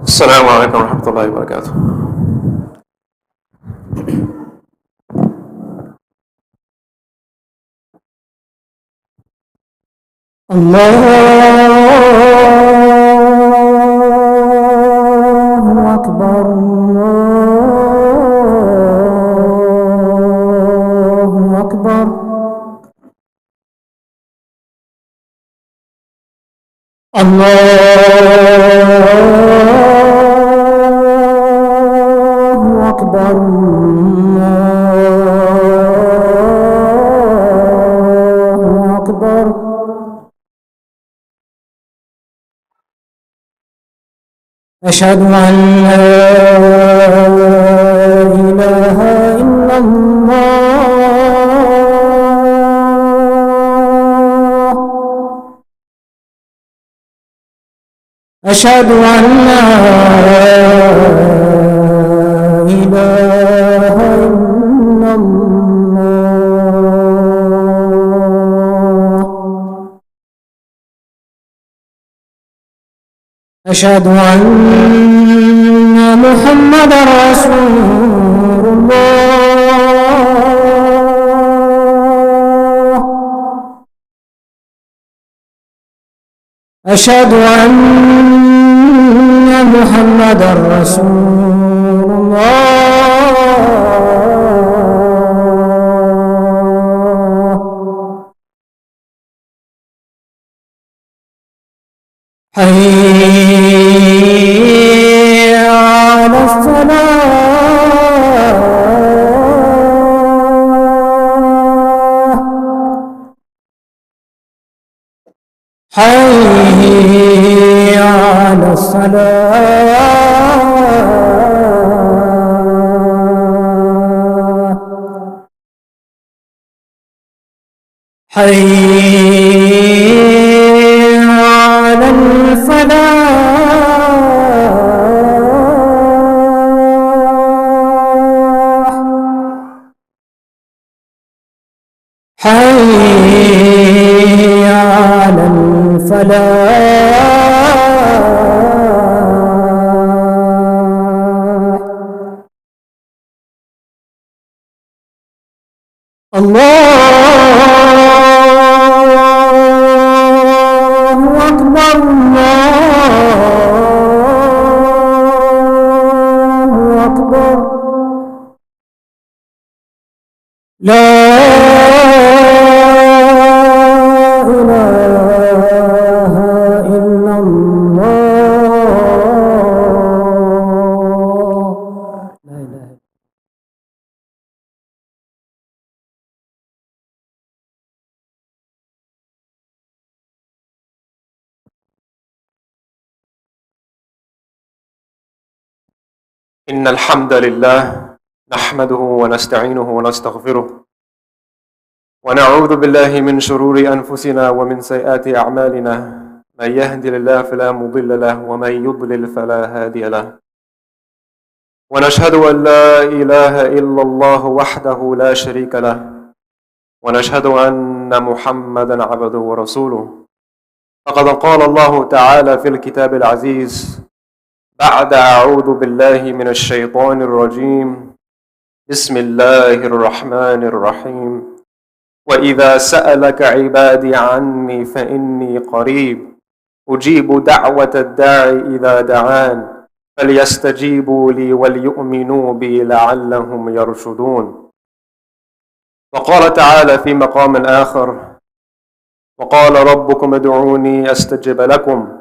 السلام عليكم ورحمة الله وبركاته. الله أكبر الله أكبر الله أكبر الله أكبر أشهد أن لا إله إلا الله أشهد أن لا إله إلا الله أشهد أن محمدا رسول الله أشهد أن محمدا رسول الله حي على الصلاة حي على الصلاة حي على الفلاح حي على الفلاح الله أكبر الله أكبر لا إله إلا الله لا إله إلا إن الحمد لله نحمده ونستعينه ونستغفره ونعوذ بالله من شرور أنفسنا ومن سيئات أعمالنا. من يهد الله فلا مضل له ومن يضلل فلا هادي له. ونشهد أن لا إله إلا الله وحده لا شريك له ونشهد أن محمدا عبده ورسوله. فقد قال الله تعالى في الكتاب العزيز بعد أعوذ بالله من الشيطان الرجيم بسم الله الرحمن الرحيم وإذا سألك عبادي عني فإني قريب أجيب دعوة الداعي إذا دعان فليستجيبوا لي وليؤمنوا بي لعلهم يرشدون. وقال تعالى في مقام آخر وقال ربكم ادعوني أستجب لكم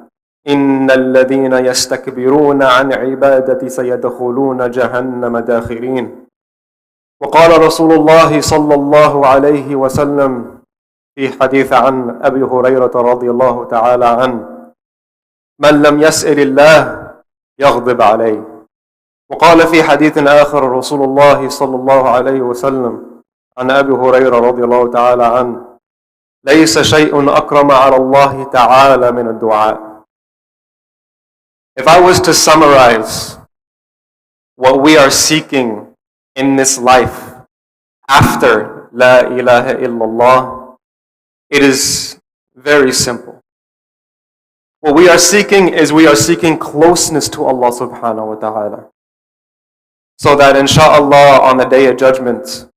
إن الذين يستكبرون عن عبادتي سيدخلون جهنم داخرين. وقال رسول الله صلى الله عليه وسلم في حديث عن أبي هريرة رضي الله تعالى عنه من لم يسأل الله يغضب عليه. وقال في حديث آخر رسول الله صلى الله عليه وسلم عن أبي هريرة رضي الله تعالى عنه ليس شيء أكرم على الله تعالى من الدعاء. If I was to summarize what we are seeking in this life after La ilaha illallah, it is very simple. What we are seeking is we are seeking closeness to Allah subhanahu wa ta'ala. So that insha'Allah on the day of judgment,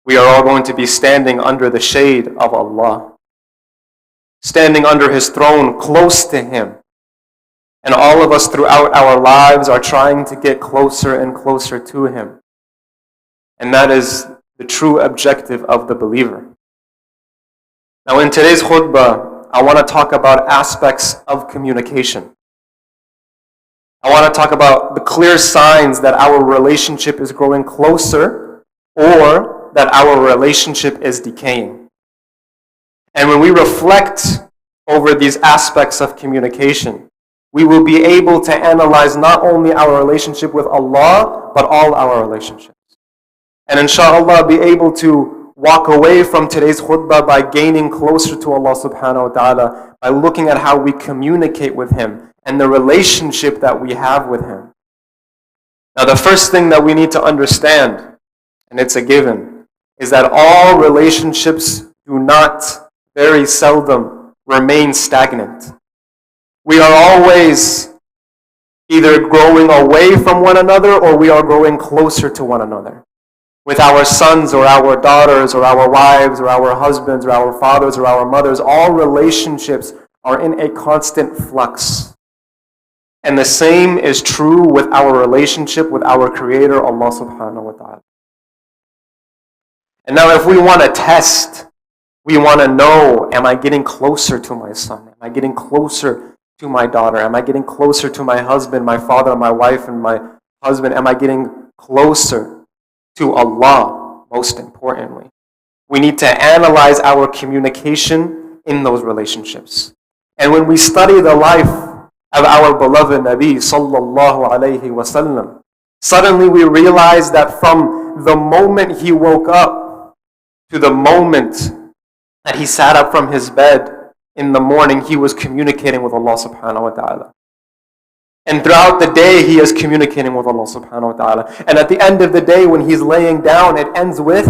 we are all going to be standing under the shade of Allah. Standing under His throne, close to Him. And all of us throughout our lives are trying to get closer and closer to Him. And that is the true objective of the believer. Now in today's khutbah, I want to talk about aspects of communication. I want to talk about the clear signs that our relationship is growing closer or that our relationship is decaying. And when we reflect over these aspects of communication, we will be able to analyze not only our relationship with Allah, but all our relationships. And inshallah be able to walk away from today's khutbah by gaining closer to Allah subhanahu wa ta'ala, by looking at how we communicate with Him and the relationship that we have with Him. Now the first thing that we need to understand, and it's a given, is that all relationships do not, very seldom, remain stagnant. We are always either growing away from one another or we are growing closer to one another. With our sons or our daughters or our wives or our husbands or our fathers or our mothers, all relationships are in a constant flux. And the same is true with our relationship with our Creator, Allah subhanahu wa ta'ala. And now if we want to test, we want to know, am I getting closer to my son? Am I getting closer to my daughter? Am I getting closer to my husband, my father, my wife, and my husband? Am I getting closer to Allah, most importantly? We need to analyze our communication in those relationships. And when we study the life of our beloved Nabi sallallahu alayhi wasallam, suddenly we realize that from the moment he woke up to the moment that he sat up from his bed in the morning, he was communicating with Allah subhanahu wa ta'ala. And throughout the day, he is communicating with Allah subhanahu wa ta'ala. And at the end of the day, when he's laying down, it ends with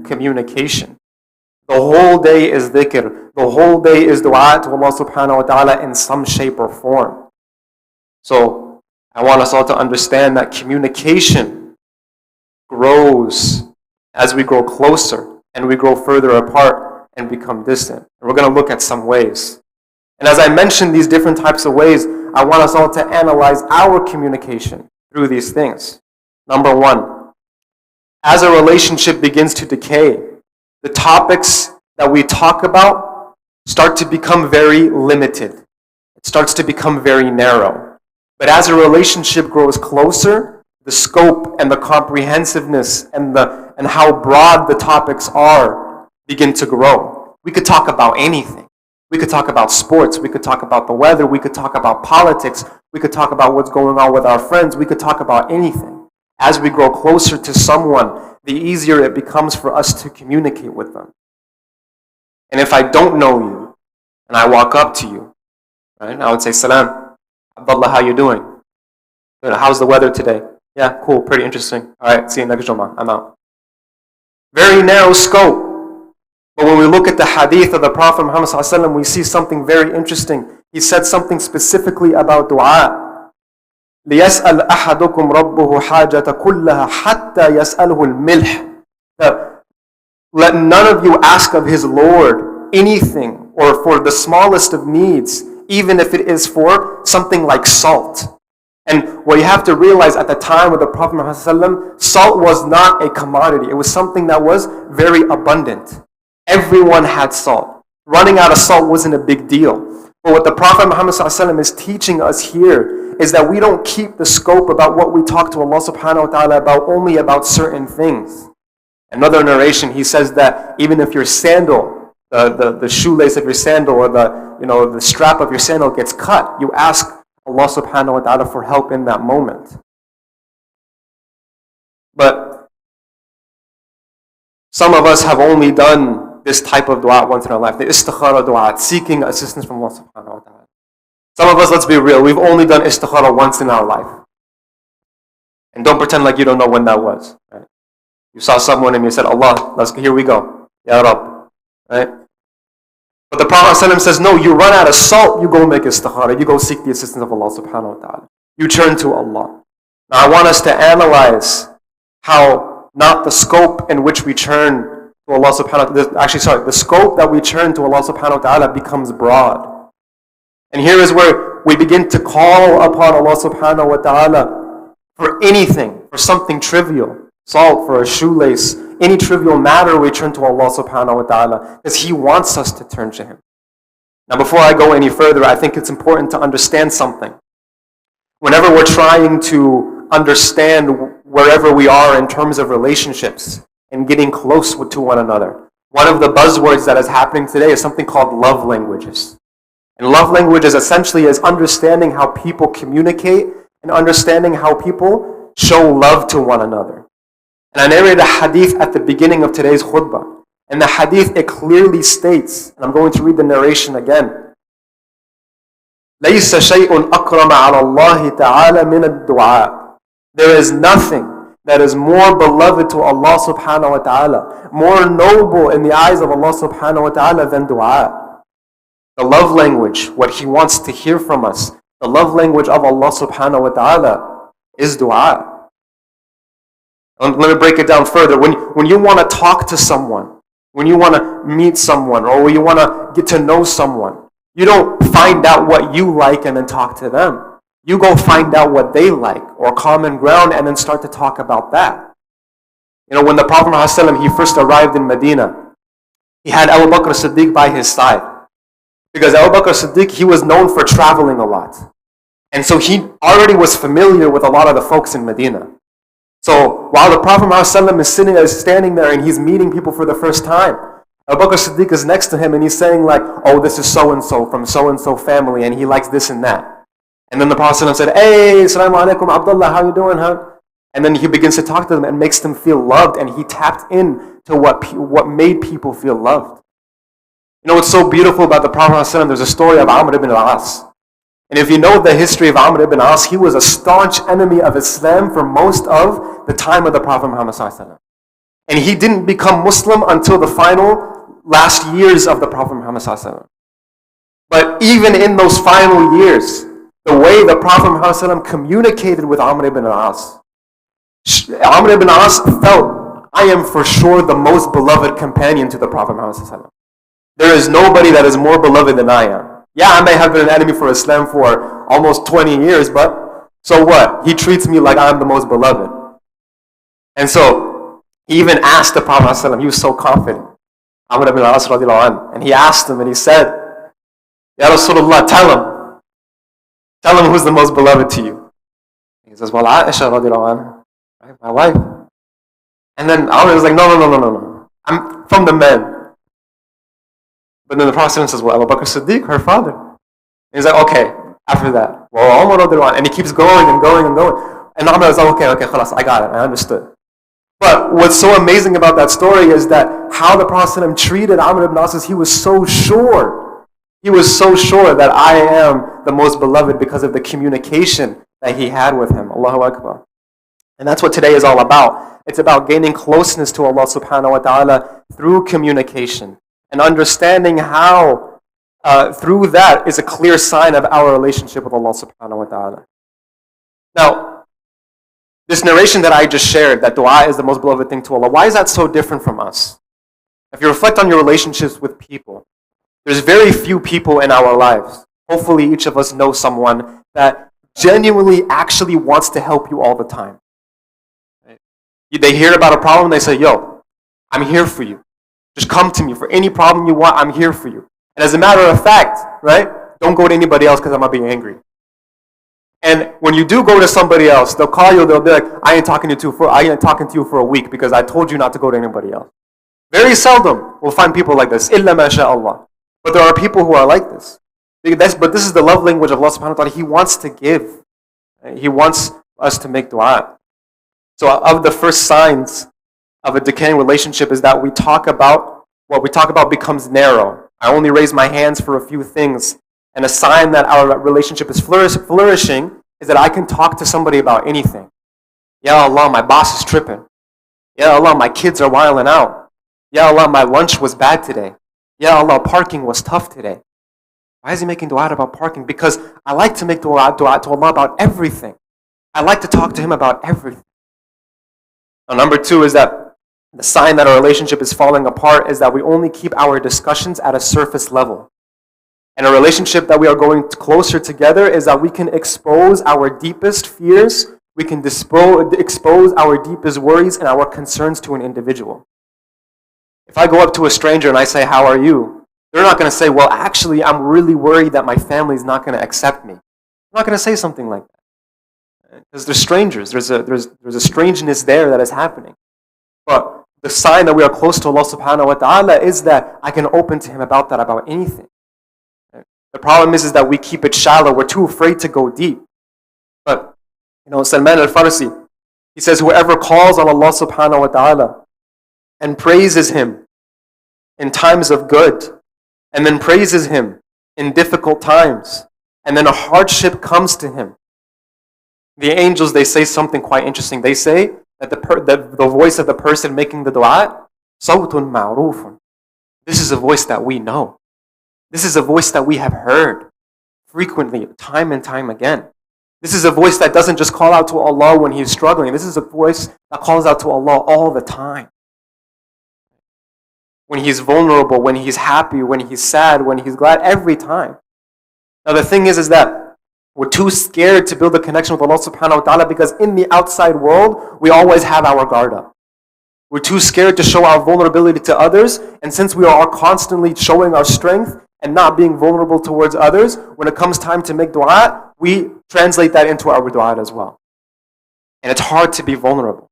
communication. The whole day is dhikr. The whole day is dua to Allah subhanahu wa ta'ala in some shape or form. So, I want us all to understand that communication grows as we grow closer and we grow further apart and become distant. And we're going to look at some ways. And as I mentioned these different types of ways, I want us all to analyze our communication through these things. Number one, as a relationship begins to decay, the topics that we talk about start to become very limited. It starts to become very narrow. But as a relationship grows closer, the scope and the comprehensiveness and how broad the topics are begin to grow. We could talk about anything. We could talk about sports. We could talk about the weather. We could talk about politics. We could talk about what's going on with our friends. We could talk about anything. As we grow closer to someone, the easier it becomes for us to communicate with them. And if I don't know you, and I walk up to you, right, I would say, Salam, Abdullah, how you doing? Good. How's the weather today? Yeah, cool, pretty interesting. All right, see you next Jummah. I'm out. Very narrow scope. But when we look at the hadith of the Prophet Muhammad ﷺ, we see something very interesting. He said something specifically about dua. لِيَسْأَلْ أَحَدُكُمْ رَبُّهُ حَاجَةَ كُلَّهَا حَتَّى يَسْأَلْهُ الْمِلْحِ. That let none of you ask of his Lord anything or for the smallest of needs, even if it is for something like salt. And what you have to realize, at the time of the Prophet Muhammad ﷺ, salt was not a commodity. It was something that was very abundant. Everyone had salt. Running out of salt wasn't a big deal. But what the Prophet Muhammad ﷺ is teaching us here is that we don't keep the scope about what we talk to Allah subhanahu wa ta'ala about only about certain things. Another narration, he says that even if your sandal, the shoelace of your sandal or the strap of your sandal gets cut, you ask Allah subhanahu wa ta'ala for help in that moment. But some of us have only done this type of dua once in our life, the istikhara dua, seeking assistance from Allah subhanahu wa ta'ala. Some of us, let's be real, we've only done istikhara once in our life. And don't pretend like you don't know when that was. Right? You saw someone and you said, Allah, here we go. Ya Rabb. Right? But the Prophet ﷺ says, no, you run out of salt, you go make istikhara, you go seek the assistance of Allah subhanahu wa ta'ala. You turn to Allah. Now I want us to analyze how not the scope in which we turn to Allah subhanahu wa ta'ala, the scope that we turn to Allah subhanahu wa ta'ala becomes broad. And here is where we begin to call upon Allah subhanahu wa ta'ala for anything, for something trivial, salt, for a shoelace, any trivial matter, we turn to Allah subhanahu wa ta'ala because He wants us to turn to Him. Now before I go any further, I think it's important to understand something. Whenever we're trying to understand wherever we are in terms of relationships and getting close to one another, one of the buzzwords that is happening today is something called love languages. And love languages essentially is understanding how people communicate and understanding how people show love to one another. And I narrated a hadith at the beginning of today's khutbah. And the hadith, it clearly states, and I'm going to read the narration again. لَيْسَ شَيْءٌ أَكْرَمَ عَلَى اللَّهِ تَعَالَى مِنَ الدُّعَاءِ. There is nothing that is more beloved to Allah subhanahu wa ta'ala, more noble in the eyes of Allah subhanahu wa ta'ala than dua. The love language, what He wants to hear from us, the love language of Allah subhanahu wa ta'ala is dua. Let me break it down further. When you want to talk to someone, when you want to meet someone, or when you want to get to know someone, you don't find out what you like and then talk to them. You go find out what they like, or common ground, and then start to talk about that. You know, when the Prophet ﷺ, he first arrived in Medina, he had Abu Bakr as-Siddiq by his side. Because Abu Bakr as-Siddiq, he was known for traveling a lot. And so he already was familiar with a lot of the folks in Medina. So while the Prophet ﷺ is standing there and he's meeting people for the first time, Abu Bakr as-Siddiq is next to him and he's saying like, oh, this is so-and-so from so-and-so family and he likes this and that. And then the Prophet ﷺ said, hey, assalamu alaikum, Abdullah, how you doing? And then he begins to talk to them and makes them feel loved, and he tapped in to what made people feel loved. You know what's so beautiful about the Prophet ﷺ? There's a story of Amr ibn al-As. And if you know the history of Amr ibn al-As, he was a staunch enemy of Islam for most of the time of the Prophet Muhammad ﷺ. And he didn't become Muslim until the final last years of the Prophet Muhammad ﷺ. But even in those final years, the way the Prophet Muhammad ﷺ communicated with Amr ibn al-As, Amr ibn al-As felt, I am for sure the most beloved companion to the Prophet Muhammad ﷺ. There is nobody that is more beloved than I am. Yeah, I may have been an enemy for Islam for almost 20 years, but so what? He treats me like I'm the most beloved. And so, he even asked the Prophet ﷺ, he was so confident, Amr ibn al-As radiallahu anhu, and he asked him and he said, Ya Rasulullah, tell him who's the most beloved to you. He says, well, Aisha radiallahu anha, right, my wife. And then Amr was like, no. I'm from the men. But then the Prophet says, well, Abu Bakr as-Siddiq, her father. And he's like, okay, after that. Well, Umar radiallahu anhu, and he keeps going and going and going. And Amr was like, okay, khalas, I got it, I understood. But what's so amazing about that story is that how the Prophet treated Amr ibn al-As, he was so sure. He was so sure that I am the most beloved because of the communication that he had with him. Allahu Akbar. And that's what today is all about. It's about gaining closeness to Allah subhanahu wa ta'ala through communication. And understanding how through that is a clear sign of our relationship with Allah subhanahu wa ta'ala. Now, this narration that I just shared, that dua is the most beloved thing to Allah, why is that so different from us? If you reflect on your relationships with people, there's very few people in our lives. Hopefully each of us knows someone that genuinely actually wants to help you all the time. They hear about a problem, they say, yo, I'm here for you. Just come to me for any problem you want, I'm here for you. And as a matter of fact, right, don't go to anybody else because I might be angry. And when you do go to somebody else, they'll call you, they'll be like, I ain't talking to you for a week because I told you not to go to anybody else. Very seldom we'll find people like this. Illa ma sha Allah. But there are people who are like this. But this is the love language of Allah subhanahu wa ta'ala. He wants to give. He wants us to make dua. So of the first signs of a decaying relationship is that what we talk about becomes narrow. I only raise my hands for a few things. And a sign that our relationship is flourishing is that I can talk to somebody about anything. Ya Allah, my boss is tripping. Ya Allah, my kids are wilding out. Ya Allah, my lunch was bad today. Ya Allah, parking was tough today. Why is he making dua about parking? Because I like to make dua to Allah about everything. I like to talk to Him about everything. Now, number two is that the sign that our relationship is falling apart is that we only keep our discussions at a surface level. And a relationship that we are going closer together is that we can expose our deepest fears, we can expose our deepest worries and our concerns to an individual. If I go up to a stranger and I say, "How are you?" they're not going to say, "Well, actually, I'm really worried that my family is not going to accept me." I'm not going to say something like that. Because they're strangers. There's a strangeness there that is happening. But the sign that we are close to Allah subhanahu wa ta'ala is that I can open to Him about that, about anything. The problem is that we keep it shallow. We're too afraid to go deep. But, Salman al-Farsi, he says, whoever calls on Allah subhanahu wa ta'ala and praises Him in times of good, and then praises Him in difficult times, and then a hardship comes to him, the angels, they say something quite interesting. They say that the voice of the person making the dua, sawtun ma'rufun. This is a voice that we know. This is a voice that we have heard frequently, time and time again. This is a voice that doesn't just call out to Allah when he's struggling. This is a voice that calls out to Allah all the time. When he's vulnerable, when he's happy, when he's sad, when he's glad, every time. Now the thing is that we're too scared to build a connection with Allah subhanahu wa ta'ala because in the outside world, we always have our guard up. We're too scared to show our vulnerability to others, and since we are constantly showing our strength and not being vulnerable towards others, when it comes time to make dua, we translate that into our dua as well. And it's hard to be vulnerable.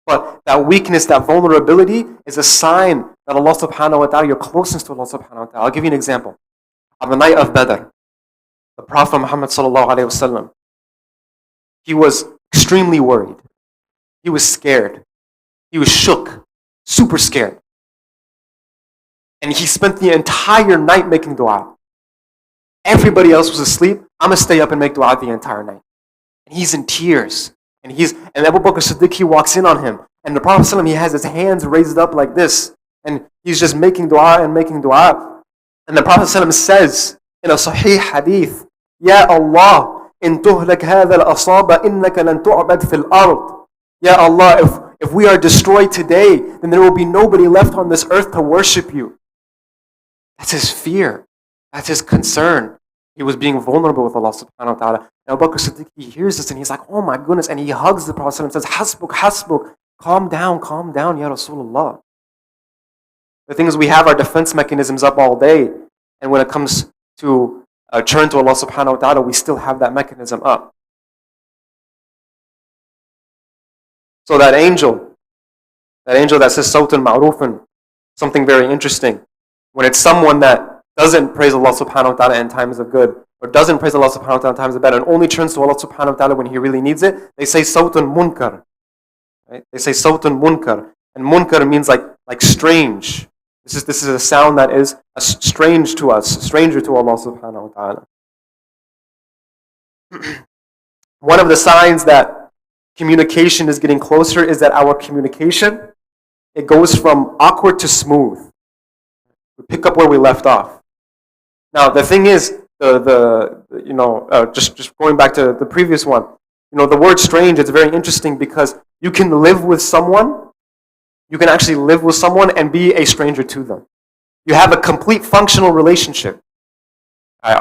But that weakness, that vulnerability is a sign that Allah subhanahu wa ta'ala, you're closeness to Allah subhanahu wa ta'ala. I'll give you an example. On the night of Badr, the Prophet Muhammad sallallahu alayhi wasallam, he was extremely worried. He was scared. He was shook, super scared. And he spent the entire night making dua. Everybody else was asleep. I'm going to stay up and make dua the entire night. And he's in tears. And Abu Bakr Siddiq, he walks in on him. And the Prophet ﷺ, he has his hands raised up like this. And he's just making dua and making dua. And the Prophet ﷺ says in a Sahih hadith, Ya Allah, in tuhlak hadha al-asaba innaka lan tu'bad fil ard. Ya Allah, if we are destroyed today, then there will be nobody left on this earth to worship you. That's his fear. That's his concern. He was being vulnerable with Allah subhanahu wa ta'ala. And Abu Bakr Siddiq, he hears this and he's like, oh my goodness. And he hugs the Prophet and says, Hasbuk, Hasbuk. Calm down, Ya Rasulullah. The thing is, we have our defense mechanisms up all day. And when it comes to turn to Allah subhanahu wa ta'ala, we still have that mechanism up. So that angel that says Sawtun Ma'rufun, something very interesting. When it's someone that doesn't praise Allah subhanahu wa ta'ala in times of good, or doesn't praise Allah subhanahu wa ta'ala in times of bad, and only turns to Allah subhanahu wa ta'ala when he really needs it, they say Sawtun Munkar. Right? They say Sawtun Munkar. And Munkar means like strange. This is a sound that is strange to us, stranger to Allah subhanahu wa ta'ala. One of the signs that communication is getting closer is that our communication, it goes from awkward to smooth. We pick up where we left off. Now the thing is, just going back to the previous one, the word strange, it's very interesting because you can live with someone, you can actually live with someone and be a stranger to them. You have a complete functional relationship.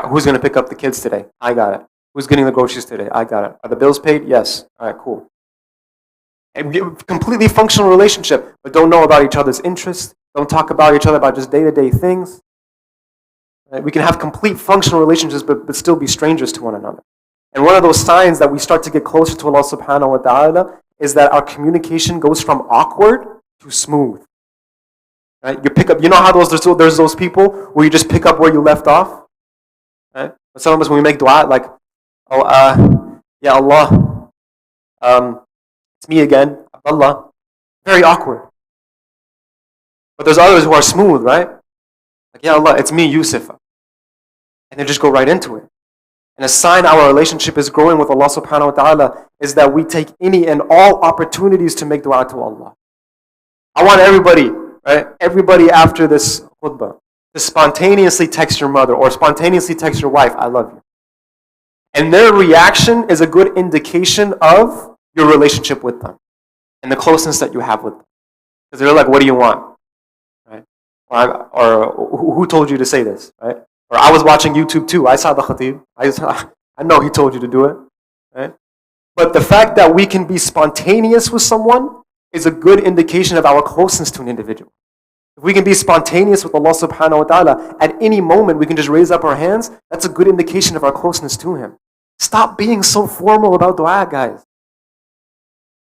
Who's going to pick up the kids today? I got it. Who's getting the groceries today? I got it. Are the bills paid? Yes. All right, cool. And completely functional relationship, but don't know about each other's interests. Don't talk about each other about just day-to-day things. Right? We can have complete functional relationships, but still be strangers to one another. And one of those signs that we start to get closer to Allah subhanahu wa ta'ala is that our communication goes from awkward to smooth. Right? You pick up, how there's those people where you just pick up where you left off? Right? But some of us, when we make dua, like, Ya Allah, it's me again, Allah. Very awkward. But there's others who are smooth, right? Like, Ya Allah, it's me, Yusuf. And they just go right into it. And a sign our relationship is growing with Allah subhanahu wa ta'ala is that we take any and all opportunities to make dua to Allah. I want everybody right, everybody after this khutbah, to spontaneously text your mother or spontaneously text your wife, I love you. And their reaction is a good indication of your relationship with them and the closeness that you have with them. Because they're like, what do you want? Right? Or who told you to say this? Right? Or I was watching YouTube too. I saw the Khateeb. I know he told you to do it. Right? But the fact that we can be spontaneous with someone is a good indication of our closeness to an individual. If we can be spontaneous with Allah subhanahu wa ta'ala, at any moment we can just raise up our hands, that's a good indication of our closeness to Him. Stop being so formal about dua, guys.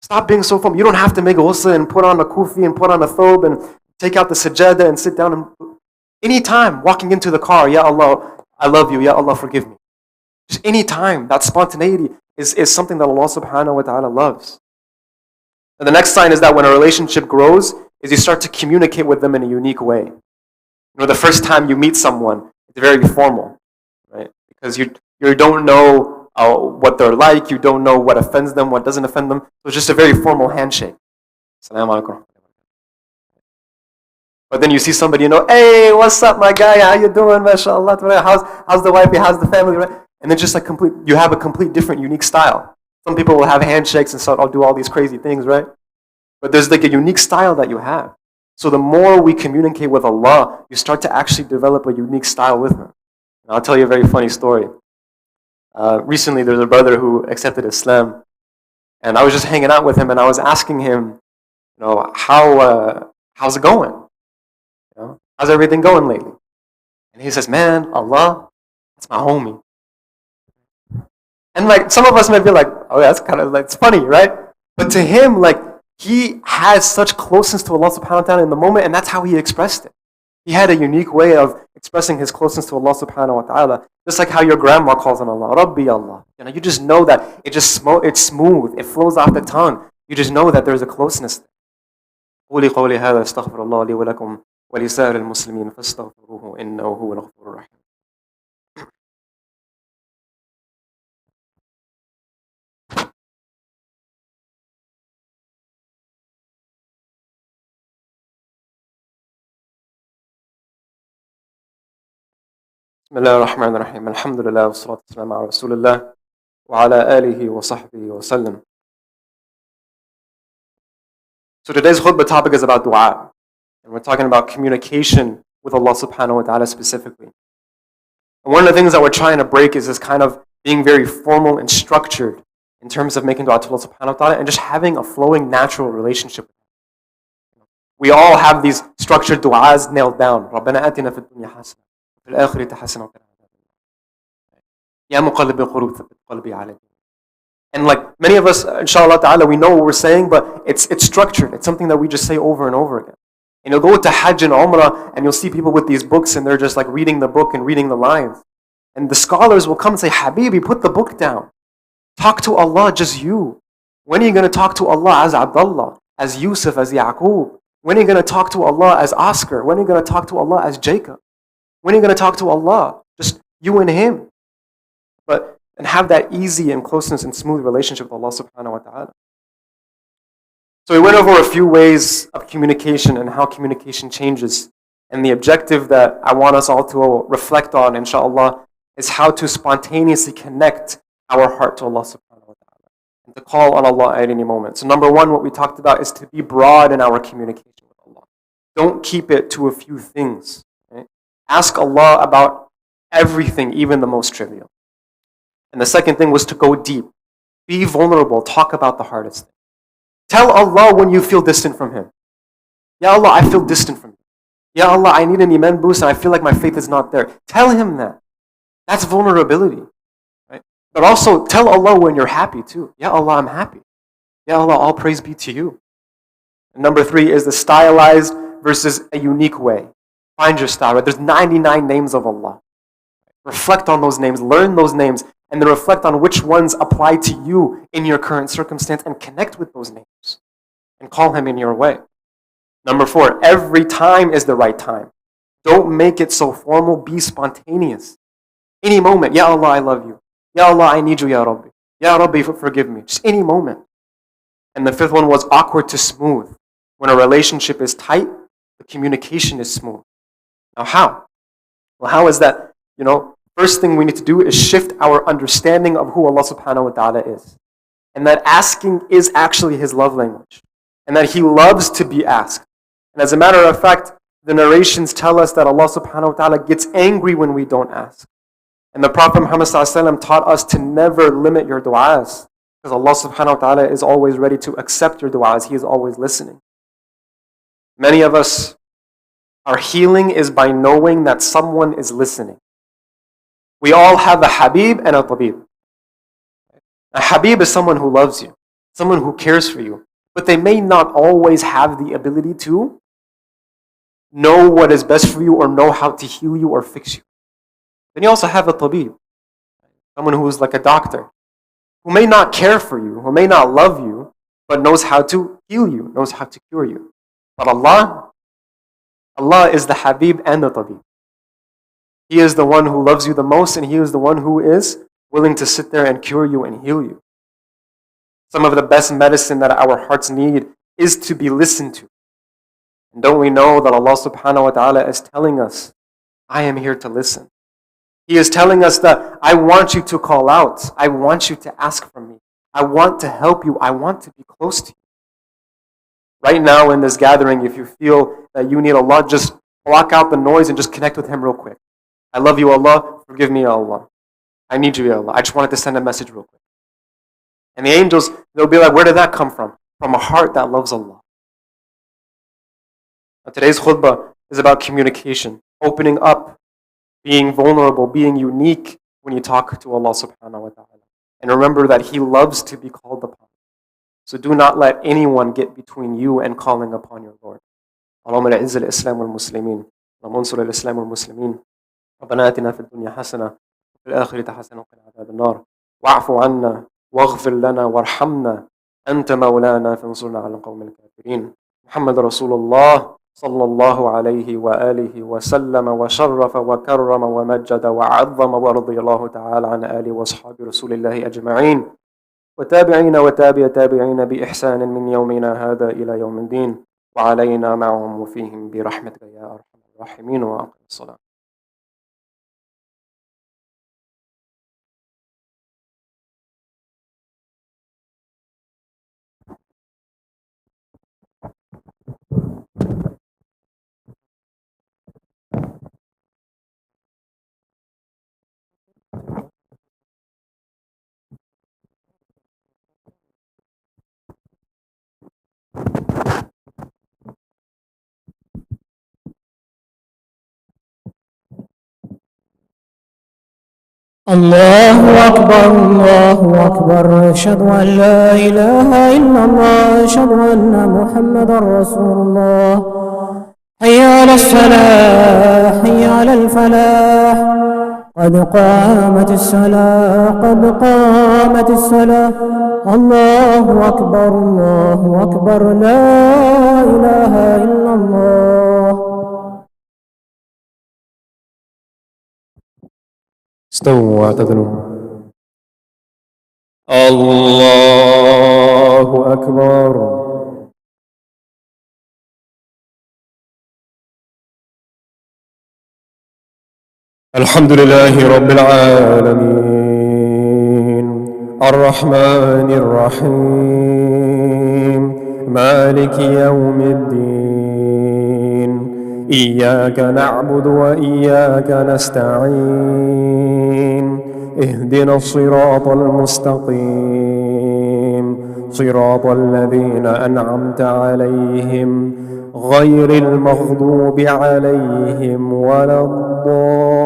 Stop being so formal. You don't have to make ghusl and put on a kufi and put on a thobe and take out the sajada and sit down. And anytime walking into the car, Ya Allah, I love you. Ya Allah, forgive me. Just any time, that spontaneity is something that Allah subhanahu wa ta'ala loves. And the next sign is that when a relationship grows, is you start to communicate with them in a unique way. You know, the first time you meet someone, it's very formal, right? Because you don't know what they're like, you don't know what offends them, what doesn't offend them. So it's just a very formal handshake. Assalamu alaikum. But then you see somebody, you know, hey, what's up, my guy? How you doing? MashaAllah. How's the wifey? How's the family? Right? And then just like you have a complete different, unique style. Some people will have handshakes and so I'll do all these crazy things, right? But there's like a unique style that you have. So the more we communicate with Allah, you start to actually develop a unique style with Him. And I'll tell you a very funny story. Recently, there's a brother who accepted Islam, and I was just hanging out with him, and I was asking him, you know, how's it going? You know, how's everything going lately? And he says, man, Allah, that's my homie. And like some of us might be like, oh, that's kind of like it's funny, right? But to him, like he has such closeness to Allah subhanahu wa ta'ala in the moment, and that's how he expressed it. He had a unique way of expressing his closeness to Allah subhanahu wa ta'ala. Just like how your grandma calls on Allah, Rabbi Allah. You know, you just know that it's smooth, it flows off the tongue. You just know that there's a closeness. قولي قولي هذا استغفر الله لي ولكم ولسائر المسلمين فاستغفروه إنه هو الغفور الرحيم. بسم الله الرحمن الرحيم الحمد لله والصلاة والسلام على رسول الله وعلى آله وصحبه وسلم. So today's khutbah topic is about dua. And we're talking about communication with Allah subhanahu wa ta'ala specifically. And one of the things that we're trying to break is this kind of being very formal and structured in terms of making dua to Allah subhanahu wa ta'ala and just having a flowing natural relationship with Him. We all have these structured du'as nailed down. رَبَّنَا آتِنَا فِي الدُّنْيَا حَسَنَةً وفي الآخرة حسنة وقنا عذاب النار يا مقلب القلوب ثبت قلبي على دينك. And like many of us, inshallah ta'ala, we know what we're saying, but it's structured. It's something that we just say over and over again. And you'll go to Hajj and Umrah and you'll see people with these books and they're just like reading the book and reading the lines. And the scholars will come and say, Habibi, put the book down. Talk to Allah, just you. When are you going to talk to Allah as Abdullah, as Yusuf, as Yaqub? When are you going to talk to Allah as Oscar? When are you going to talk to Allah as Jacob? When are you going to talk to Allah? Just you and Him. And have that easy and closeness and smooth relationship with Allah subhanahu wa ta'ala. So we went over a few ways of communication and how communication changes. And the objective that I want us all to reflect on, inshallah, is how to spontaneously connect our heart to Allah subhanahu wa ta'ala. And to call on Allah at any moment. So number one, what we talked about is to be broad in our communication with Allah. Don't keep it to a few things. Right? Ask Allah about everything, even the most trivial. And the second thing was to go deep. Be vulnerable. Talk about the hardest thing. Tell Allah when you feel distant from Him. Ya Allah, I feel distant from you. Ya Allah, I need an iman boost and I feel like my faith is not there. Tell Him that. That's vulnerability. Right? But also tell Allah when you're happy too. Ya Allah, I'm happy. Ya Allah, all praise be to you. And number three is the stylized versus a unique way. Find your style. Right? There's 99 names of Allah. Reflect on those names, learn those names, and then reflect on which ones apply to you in your current circumstance and connect with those names and call Him in your way. Number four, every time is the right time. Don't make it so formal, be spontaneous. Any moment, Ya Allah, I love you. Ya Allah, I need you, Ya Rabbi. Ya Rabbi, forgive me. Just any moment. And the fifth one was awkward to smooth. When a relationship is tight, the communication is smooth. Now how? Well, how is that? First thing we need to do is shift our understanding of who Allah subhanahu wa ta'ala is. And that asking is actually His love language. And that He loves to be asked. And as a matter of fact, the narrations tell us that Allah subhanahu wa ta'ala gets angry when we don't ask. And the Prophet Muhammad sallallahu alaihi wasallam taught us to never limit your du'as. Because Allah subhanahu wa ta'ala is always ready to accept your du'as. He is always listening. Many of us, our healing is by knowing that someone is listening. We all have a Habib and a Tabib. A Habib is someone who loves you, someone who cares for you, but they may not always have the ability to know what is best for you or know how to heal you or fix you. Then you also have a Tabib, someone who is like a doctor, who may not care for you, who may not love you, but knows how to heal you, knows how to cure you. But Allah is the Habib and the Tabib. He is the one who loves you the most, and He is the one who is willing to sit there and cure you and heal you. Some of the best medicine that our hearts need is to be listened to. And don't we know that Allah subhanahu wa ta'ala is telling us, I am here to listen. He is telling us that I want you to call out. I want you to ask from me. I want to help you. I want to be close to you. Right now in this gathering, if you feel that you need Allah, just block out the noise and just connect with Him real quick. I love you, Allah. Forgive me, Allah. I need you, Allah. I just wanted to send a message real quick. And the angels, they'll be like, where did that come from? From a heart that loves Allah. Now, today's khutbah is about communication, opening up, being vulnerable, being unique when you talk to Allah subhanahu wa ta'ala. And remember that He loves to be called upon. So do not let anyone get between you and calling upon your Lord. Allahumma a'izz al-Islam wal-Muslimin. Allahumma ansur al-Islam wal-Muslimin. ربنا آتنا في الدنيا حسنة وفي الآخرة حسنة وقنا عذاب النار واعف عنا واغفر لنا وارحمنا أنت مولانا فانصرنا على القوم الكافرين محمد رسول الله صلى الله عليه وآله وسلم وشرف وكرم ومجد وعظم ورضي الله تعالى عن آله وأصحاب رسول الله أجمعين وتابعين وتابع تابعين بإحسان من يومنا هذا إلى يوم الدين وعلينا معهم وفيهم برحمتك يا أرحم الراحمين وأقم الصلاة. الله أكبر الله أكبر أشهد أن لا إله إلا الله أشهد أن محمدا رسول الله حي على الصلاة حي على الفلاح قد قامت الصلاة قد قامت الصلاة الله أكبر لا إله إلا الله. استووا واعتدلوا. الله أكبر. الحمد لله رب العالمين الرحمن الرحيم مالك يوم الدين إياك نعبد وإياك نستعين اهدنا الصراط المستقيم صراط الذين أنعمت عليهم غير المغضوب عليهم ولا الضالين.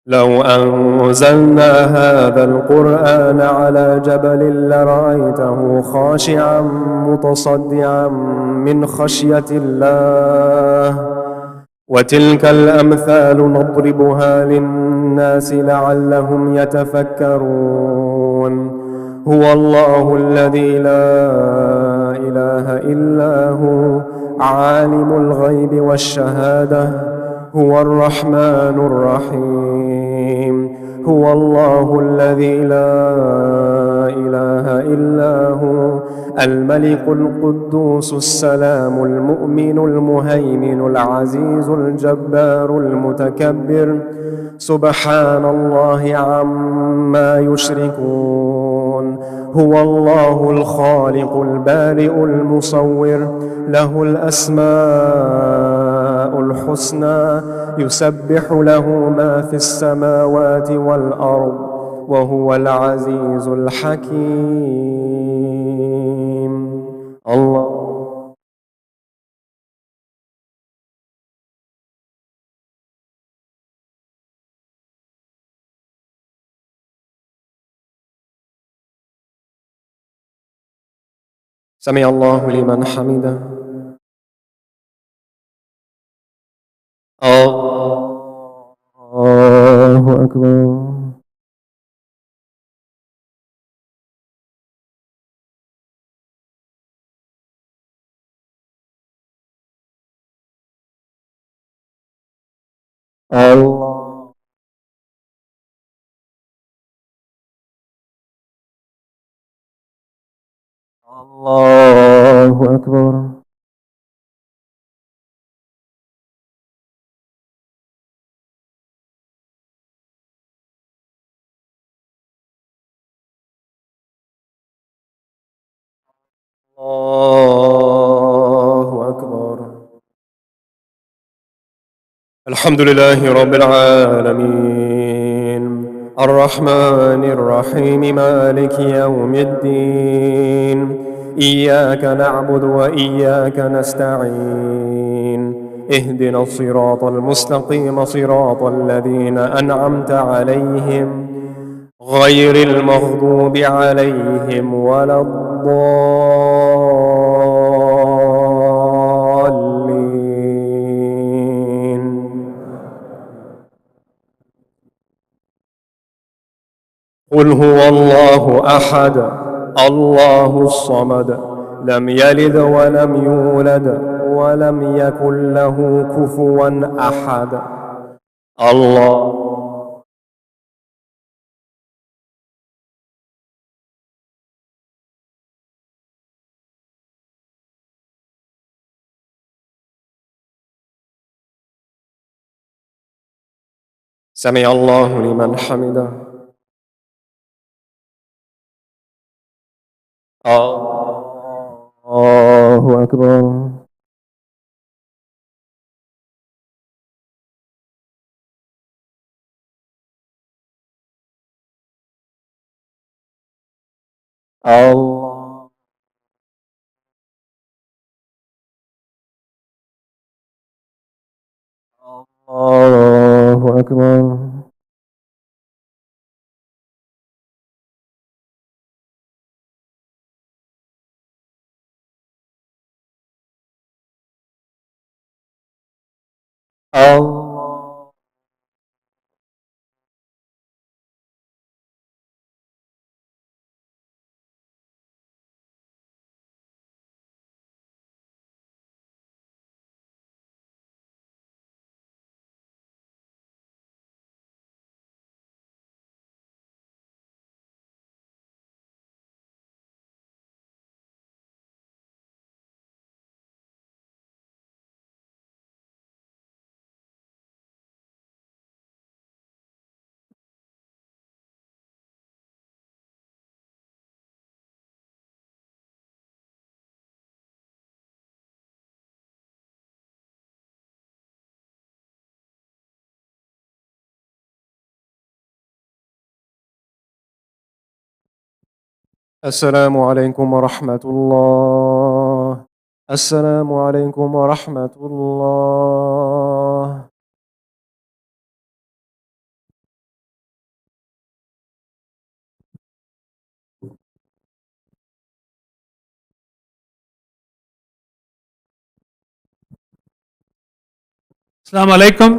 لو أنزلنا هذا القرآن على جبل لرأيته خاشعا متصدعا من خشية الله وتلك الأمثال نضربها للناس لعلهم يتفكرون. هو الله الذي لا إله إلا هو عالم الغيب والشهادة هو الرحمن الرحيم هو الله الذي لا إله إلا هو الملك القدوس السلام المؤمن المهيمن العزيز الجبار المتكبر سبحان الله عما يشركون هو الله الخالق البارئ المصور له الأسماء الحسنى يسبح له ما في السماوات والأرض وهو العزيز الحكيم الله سمع الله لمن حمده الله أكبر الله الله أكبر الله أكبر الحمد لله رب العالمين الرحمن الرحيم مالك يوم الدين إياك نعبد وإياك نستعين اهدنا الصراط المستقيم صراط الذين أنعمت عليهم غير المغضوب عليهم ولا الضالين قل هو الله أحد الله الصمد لم يلد ولم يولد ولم يكن له كفوا أحد الله سمع الله لمن حمده الله أكبر الله الله أكبر الله السلام عليكم ورحمة الله السلام عليكم ورحمة الله Assalamu alaikum.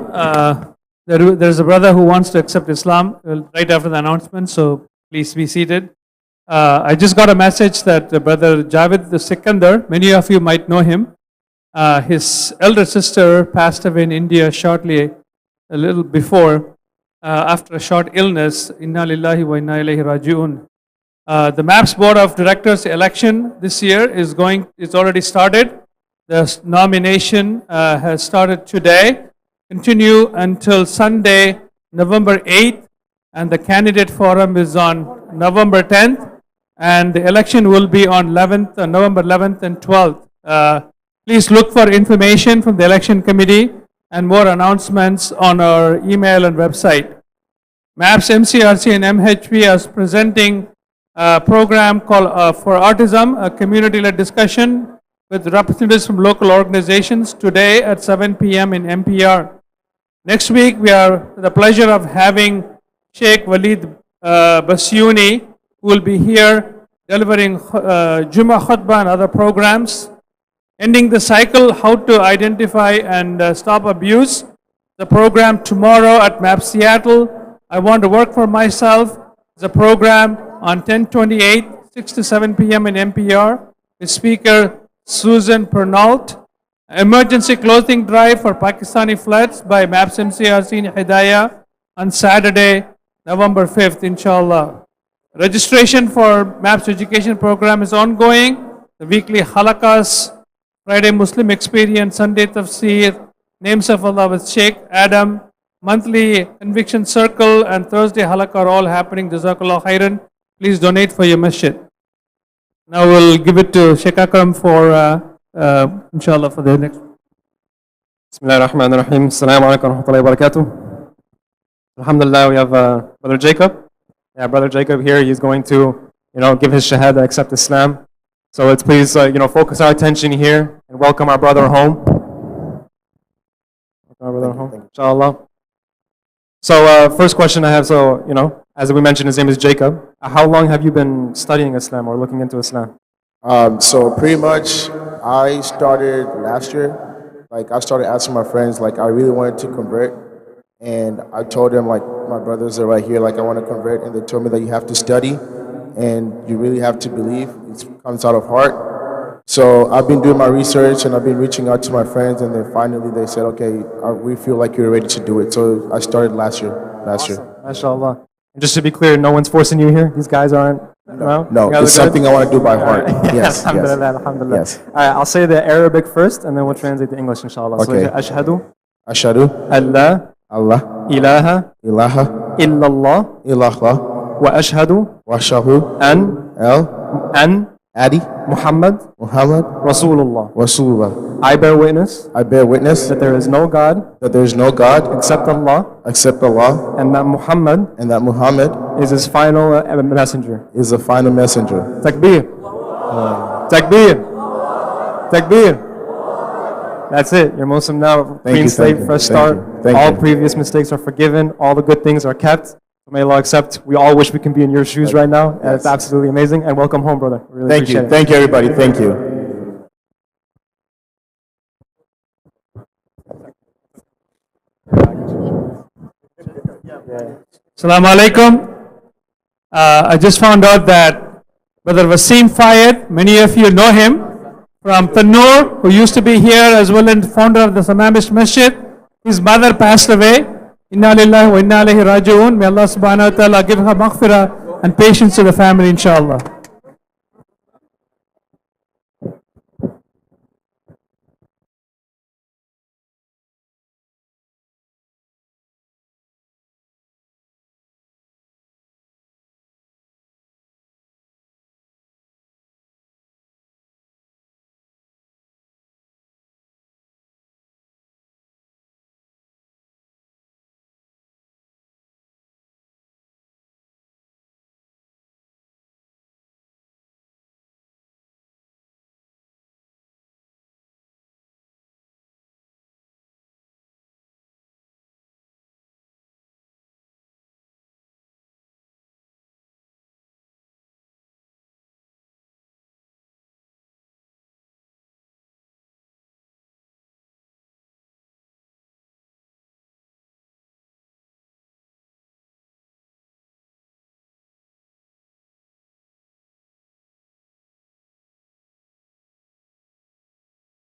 There's a brother who wants to accept Islam right after the announcement, so please be seated. I just got a message that Brother Javed the Sikandar, many of you might know him. His elder sister passed away in India shortly, a little before, after a short illness. Inna lillahi wa inna ilayhi raji'un. The MAPS Board of Directors election this year it's already started. The nomination has started today, continue until Sunday, November 8th, and the candidate forum is on November 10th, and the election will be on November 11th and 12th. Please look for information from the election committee and more announcements on our email and website. MAPS, MCRC, and MHP are presenting a program called for Autism, a community-led discussion with representatives from local organizations today at 7 p.m. in MPR. Next week, we are the pleasure of having Sheikh Khateeb Baioumy, who will be here delivering Jummah Khutbah and other programs. Ending the cycle, how to identify and stop abuse. The program tomorrow at MAP Seattle. I want to work for myself. The program on 10/28, 6 to 7 p.m. in NPR with speaker Susan Pernault. Emergency clothing drive for Pakistani floods by MAPS MCRC in Hidayah on Saturday, November 5th, inshallah. Registration for MAPS education program is ongoing. The weekly halakas, Friday Muslim Experience, Sunday Tafsir, Names of Allah with Sheikh Adam, monthly Conviction Circle, and Thursday Halakah are all happening. Jazakallah khairan. Please donate for your masjid. Now we'll give it to Shaykh Akram for, inshallah, for the next. Bismillah ar-Rahman ar-Rahim. Assalamu alaikum wa rahmatullahi wa barakatuh. Alhamdulillah, we have Brother Jacob. Yeah, Brother Jacob here. He's going to, give his shahada, accept Islam. So let's please, focus our attention here and welcome our brother home. Inshallah. So first question I have, as we mentioned, his name is Jacob. How long have you been studying Islam or looking into Islam? So pretty much, I started last year. I started asking my friends, I really wanted to convert. And I told them, my brothers are right here, I want to convert. And they told me that you have to study and you really have to believe. It comes out of heart. So I've been doing my research and I've been reaching out to my friends. And then finally they said, okay, we feel like you're ready to do it. So I started last year. MashaAllah. And just to be clear, no one's forcing you here? These guys aren't? No, it's something I want to do by heart. Yes. Alhamdulillah, alhamdulillah. Yes. All right, I'll say the Arabic first and then we'll translate the English, inshallah. Okay. So, Ashhadu Allah Allah ilaha ilaha illallah illallah wa ashhadu wa shahu an Adi Muhammad Muhammad Rasulullah. Rasulullah. I bear witness I bear witness that there is no God that there is no God except Allah except Allah and that Muhammad and that Muhammad is his final messenger. is the final messenger. Takbir. Takbir. Takbir. That's it. You're Muslim now. Clean slate, fresh start. All previous mistakes are forgiven. All the good things are kept. May Allah accept. We all wish we can be in your shoes right now. And it's absolutely amazing. And welcome home, brother. We really appreciate it. Thank you, everybody. Thank you. Assalamu alaikum. I just found out that Brother Wasim Fayed, many of you know him, from Tanur, who used to be here as well and founder of the Samamish Masjid. His mother passed away. Inna lillahi wa inna ilayhi raji'un. May Allah subhanahu wa ta'ala give her maghfirah and patience to the family, inshallah.